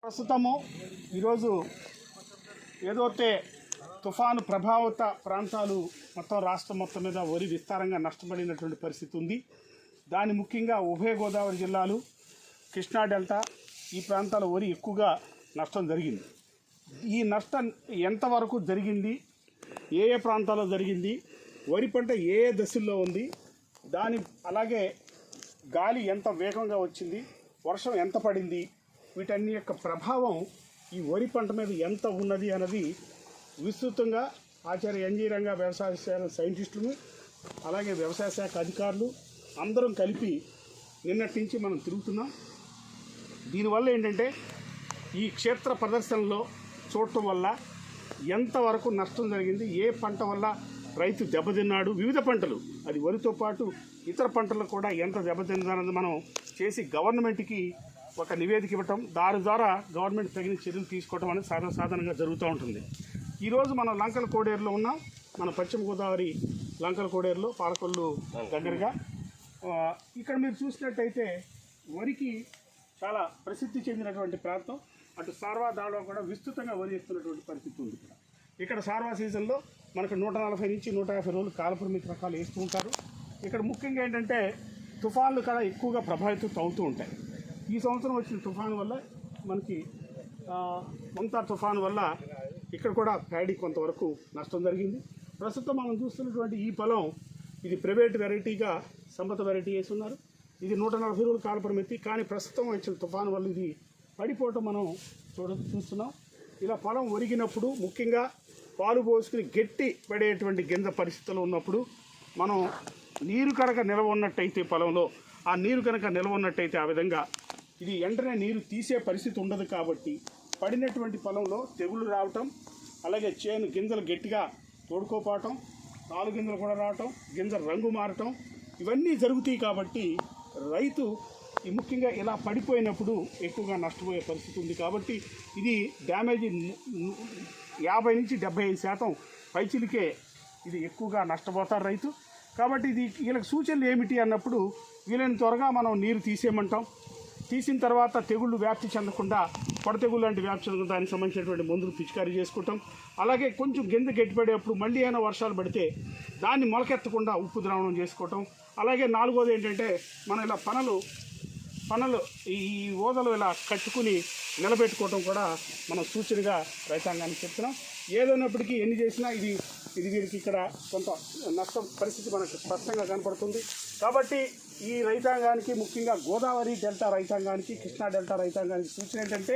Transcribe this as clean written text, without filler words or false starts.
ప్రస్తుతము ఈరోజు ఏదైతే తుఫాను ప్రభావిత ప్రాంతాలు మొత్తం రాష్ట్రం మొత్తం మీద వరి విస్తారంగా నష్టపడినటువంటి పరిస్థితి ఉంది. దాని ముఖ్యంగా ఉభయ గోదావరి జిల్లాలు, కృష్ణా డెల్టా ఈ ప్రాంతాల వరి ఎక్కువగా నష్టం జరిగింది. ఈ నష్టం ఎంతవరకు జరిగింది, ఏ ఏ ప్రాంతాల్లో జరిగింది, వరి పంట ఏ ఏ దశల్లో ఉంది, అలాగే గాలి ఎంత వేగంగా వచ్చింది, వర్షం ఎంత పడింది, వీటన్ని యొక్క ప్రభావం ఈ వరి పంట మీద ఎంత ఉన్నది అన్నది విస్తృతంగా ఆచార్య ఎన్జీ రంగా వ్యవసాయ శాఖ సైంటిస్టులు అలాగే వ్యవసాయ శాఖ అధికారులు అందరం కలిపి నిన్నటి నుంచి మనం తిరుగుతున్నాం. దీనివల్ల ఏంటంటే ఈ క్షేత్ర ప్రదర్శనలో చూడటం వల్ల ఎంతవరకు నష్టం జరిగింది, ఏ పంట వల్ల రైతు దెబ్బతిన్నాడు, వివిధ పంటలు అది వరితో పాటు ఇతర పంటలకు కూడా ఎంత దెబ్బతిన్నదన్నది మనం చేసి గవర్నమెంట్కి ఒక నివేదిక ఇవ్వటం, దాని ద్వారా గవర్నమెంట్ తగిన చర్యలు తీసుకోవడం అనేది సాధారణంగా జరుగుతూ ఉంటుంది. ఈరోజు మనం లంకల కోడేరులో ఉన్నాం. మన పశ్చిమ గోదావరి లంకల కోడేరులో పాలకొల్లు దగ్గరగా. ఇక్కడ మీరు చూసినట్టయితే వరికి చాలా ప్రసిద్ధి చెందినటువంటి ప్రాంతం. అటు సార్వా దాడలో కూడా విస్తృతంగా వరి వేస్తున్నటువంటి పరిస్థితి ఉంది. ఇక్కడ సార్వా సీజన్లో మనకు 140 నుంచి 150 రోజులు కాలపరిమితి రకాలు వేస్తూ ఉంటారు. ఇక్కడ ముఖ్యంగా ఏంటంటే తుఫాన్లు కూడా ఎక్కువగా ప్రభావితం అవుతూ ఉంటాయి. ఈ సంవత్సరం వచ్చిన తుఫాను వల్ల మనకి మొంతా తుఫాను వల్ల ఇక్కడ కూడా ప్యాడీ కొంతవరకు నష్టం జరిగింది. ప్రస్తుతం మనం చూస్తున్నటువంటి ఈ పొలం ఇది ప్రైవేట్ వెరైటీగా సంపద వెరైటీ వేసి ఉన్నారు. ఇది 140 రోజులు కాలపరిమితి, కానీ ప్రస్తుతం వచ్చిన తుఫాను వల్ల ఇది పడిపోవటం మనం చూస్తున్నాం. ఇలా పొలం ఒరిగినప్పుడు ముఖ్యంగా పాలు పోసుకుని గట్టి పడేటువంటి గింజ పరిస్థితుల్లో ఉన్నప్పుడు మనం నీరు కనుక నిల్వ ఉన్నట్టయితే పొలంలో ఆ నీరు కనుక నిల్వ ఉన్నట్టయితే ఆ విధంగా ఇది వెంటనే నీరు తీసే పరిస్థితి ఉండదు. కాబట్టి పడినటువంటి పొలంలో తెగుళ్ళు రావటం, అలాగే చేను గింజలు గట్టిగా తోడుకోపోవటం, నాలుగు గింజలు కూడా రావటం, గింజ రంగు మారటం ఇవన్నీ జరుగుతాయి. కాబట్టి రైతు ముఖ్యంగా ఇలా పడిపోయినప్పుడు ఎక్కువగా నష్టపోయే పరిస్థితి ఉంది. కాబట్టి ఇది డ్యామేజీ 50 నుంచి 75% పైచిలికే ఇది ఎక్కువగా నష్టపోతారు రైతు. కాబట్టి ఇది వీళ్ళకి సూచనలు ఏమిటి అన్నప్పుడు వీళ్ళని త్వరగా మనం నీరు తీసేయమంటాం. తీసిన తర్వాత తెగుళ్ళు వ్యాప్తి చెందకుండా పొడ తెగుళ్ళు లాంటి వ్యాప్తి చెందకుండా దానికి సంబంధించినటువంటి మందులు పిచికారీ చేసుకుంటాం. అలాగే కొంచెం గింజ గట్టిపడేటప్పుడు మళ్ళీ అయినా వర్షాలు పడితే దాన్ని మొలకెత్తకుండా ఉప్పు ద్రావణం చేసుకోవటం. అలాగే నాలుగోది ఏంటంటే మనం ఇలా పనలు ఈ ఓదలు ఇలా కట్టుకుని నిలబెట్టుకోవటం కూడా మనం సూచనగా రైతాంగానికి చెప్తున్నాం. ఏదైనప్పటికీ ఎన్ని చేసినా ఇది వీరికి ఇక్కడ కొంత నష్టం పరిస్థితి మనకు స్పష్టంగా కనపడుతుంది. కాబట్టి ఈ రైతాంగానికి ముఖ్యంగా గోదావరి డెల్టా రైతాంగానికి, కృష్ణా డెల్టా రైతాంగానికి సూచన ఏంటంటే